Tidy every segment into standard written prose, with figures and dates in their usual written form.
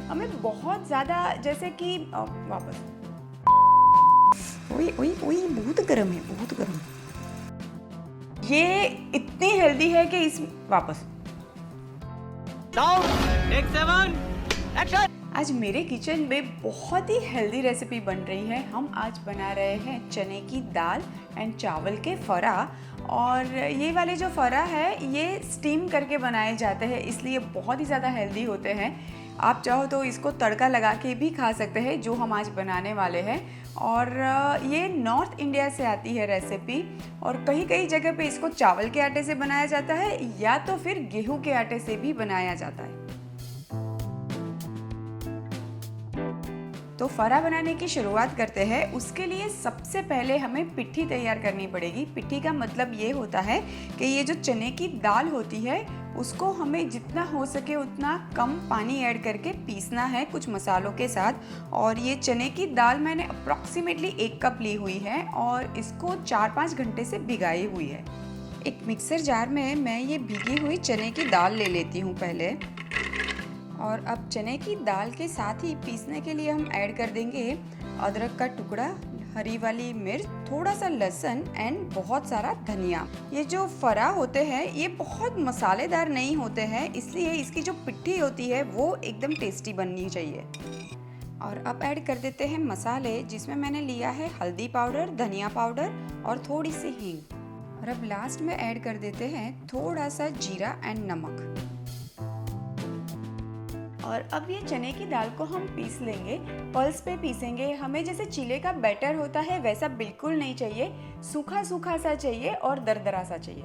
हमें बहुत ज़्यादा जैसे कि वापस ओए ओए ओए बहुत गर्म है, बहुत गर्म। ये इतनी हेल्दी है कि इस वापस आज मेरे किचन में बहुत ही हेल्दी रेसिपी बन रही है। हम आज बना रहे हैं चने की दाल एंड चावल के फरा। और ये वाले जो फरा है ये स्टीम करके बनाए जाते हैं, इसलिए बहुत ही ज़्यादा हेल्दी होते हैं। आप चाहो तो इसको तड़का लगा के भी खा सकते हैं, जो हम आज बनाने वाले हैं। और ये नॉर्थ इंडिया से आती है रेसिपी, और कहीं कहीं जगह पे इसको चावल के आटे से बनाया जाता है या तो फिर गेहूं के आटे से भी बनाया जाता है। तो फरा बनाने की शुरुआत करते हैं। उसके लिए सबसे पहले हमें पिट्ठी तैयार करनी पड़ेगी। पिट्ठी का मतलब ये होता है कि ये जो चने की दाल होती है उसको हमें जितना हो सके उतना कम पानी ऐड करके पीसना है कुछ मसालों के साथ। और ये चने की दाल मैंने अप्रॉक्सीमेटली 1 कप ली हुई है और इसको 4-5 घंटे से भिगाई हुई है। एक मिक्सर जार में मैं ये भीगी हुई चने की दाल ले लेती हूँ पहले। और अब चने की दाल के साथ ही पीसने के लिए हम ऐड कर देंगे अदरक का टुकड़ा, हरी वाली मिर्च, थोड़ा सा लहसुन एंड बहुत सारा धनिया। ये जो फरा होते हैं ये बहुत मसालेदार नहीं होते हैं, इसलिए इसकी जो पिट्ठी होती है वो एकदम टेस्टी बननी चाहिए। और अब ऐड कर देते हैं मसाले, जिसमें मैंने लिया है हल्दी पाउडर, धनिया पाउडर और थोड़ी सी हींग। और अब लास्ट में ऐड कर देते हैं थोड़ा सा जीरा एंड नमक। और अब ये चने की दाल को हम पीस लेंगे, पल्स पे पीसेंगे। हमें जैसे चीले का बैटर होता है वैसा बिल्कुल नहीं चाहिए, सूखा सूखा सा चाहिए और दरदरा सा चाहिए।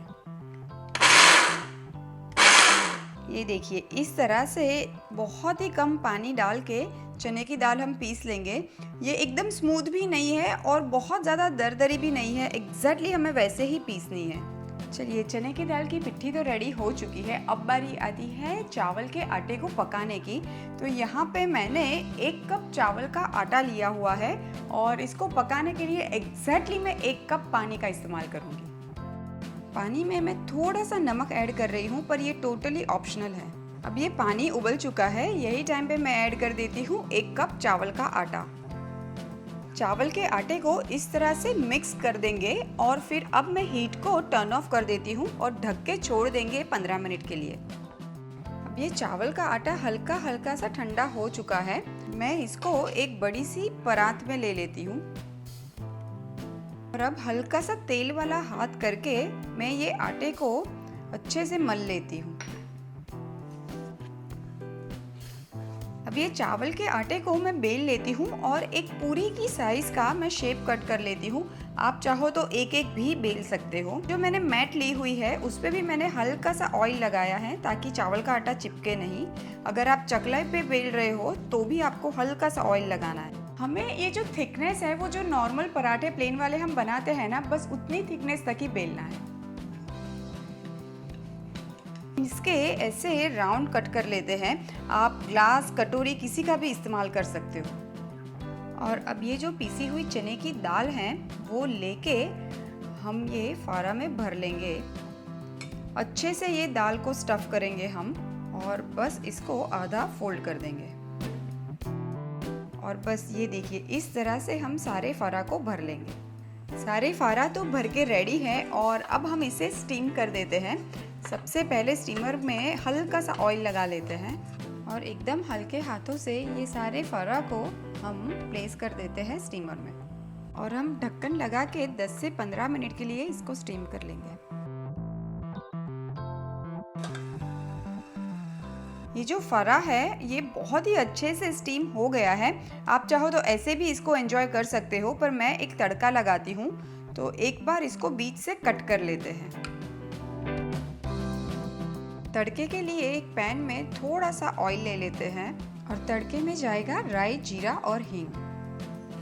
ये देखिए इस तरह से बहुत ही कम पानी डाल के चने की दाल हम पीस लेंगे। ये एकदम स्मूथ भी नहीं है और बहुत ज़्यादा दरदरी भी नहीं है, एग्जैक्टली हमें वैसे ही पीसनी है। चलिए चने की दाल की पिट्ठी तो रेडी हो चुकी है। अब बारी आती है चावल के आटे को पकाने की। तो यहाँ पे मैंने 1 कप चावल का आटा लिया हुआ है और इसको पकाने के लिए एग्जैक्टली मैं 1 कप पानी का इस्तेमाल करूँगी। पानी में मैं थोड़ा सा नमक ऐड कर रही हूँ, पर ये टोटली ऑप्शनल है। अब ये पानी उबल चुका है, यही टाइम पे मैं ऐड कर देती हूँ 1 कप चावल का आटा। चावल के आटे को इस तरह से मिक्स कर देंगे और फिर अब मैं हीट को टर्न ऑफ कर देती हूँ और ढक के छोड़ देंगे 15 मिनट के लिए। अब ये चावल का आटा हल्का हल्का सा ठंडा हो चुका है। मैं इसको एक बड़ी सी परात में ले लेती हूँ और अब हल्का सा तेल वाला हाथ करके मैं ये आटे को अच्छे से मल लेती हूँ। अब ये चावल के आटे को मैं बेल लेती हूँ और एक पूरी की साइज का मैं शेप कट कर लेती हूँ। आप चाहो तो एक एक भी बेल सकते हो। जो मैंने मैट ली हुई है उस पे भी मैंने हल्का सा ऑयल लगाया है ताकि चावल का आटा चिपके नहीं। अगर आप चकला पे बेल रहे हो तो भी आपको हल्का सा ऑयल लगाना है। हमें ये जो थिकनेस है वो जो नॉर्मल पराठे प्लेन वाले हम बनाते हैं ना, बस उतनी थिकनेस तक ही बेलना है। इसके ऐसे राउंड कट कर लेते हैं। आप ग्लास, कटोरी किसी का भी इस्तेमाल कर सकते हो। और अब ये जो पीसी हुई चने की दाल है वो लेके हम ये फारा में भर लेंगे। अच्छे से ये दाल को स्टफ करेंगे हम और बस इसको आधा फोल्ड कर देंगे। और बस ये देखिए इस तरह से हम सारे फारा को भर लेंगे। सारे फारा तो भर के रेडी है और अब हम इसे स्टीम कर देते हैं। सबसे पहले स्टीमर में हल्का सा ऑयल लगा लेते हैं और एकदम हल्के हाथों से ये सारे फरा को हम प्लेस कर देते हैं स्टीमर में। और हम ढक्कन लगा के 10 से 15 मिनट के लिए इसको स्टीम कर लेंगे। ये जो फरा है ये बहुत ही अच्छे से स्टीम हो गया है। आप चाहो तो ऐसे भी इसको एंजॉय कर सकते हो, पर मैं एक तड़का लगाती हूँ तो एक बार इसको बीच से कट कर लेते हैं। तड़के के लिए एक पैन में थोड़ा सा ऑयल ले लेते हैं और तड़के में जाएगा राई, जीरा और हींग।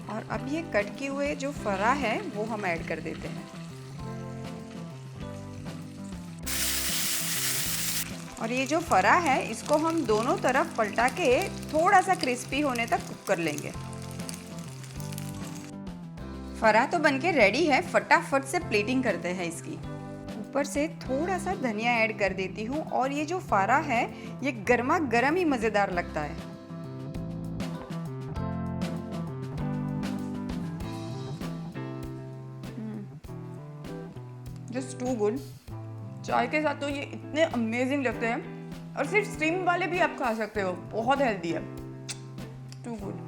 और अब ये कट किए हुए जो फरा है वो हम ऐड कर देते हैं। और ये जो फरा है इसको हम दोनों तरफ पलटा के थोड़ा सा क्रिस्पी होने तक कुक कर लेंगे। फरा तो बनके रेडी है, फटाफट से प्लेटिंग करते हैं इसकी। ऊपर से थोड़ा सा धनिया ऐड कर देती हूँ और ये जो फारा है ये गर्मा गर्म ही मज़ेदार लगता है। Just too good. चाय के साथ तो ये इतने अमेजिंग लगते हैं, और सिर्फ स्टीम वाले भी आप खा सकते हो, बहुत हेल्दी है, टू गुड।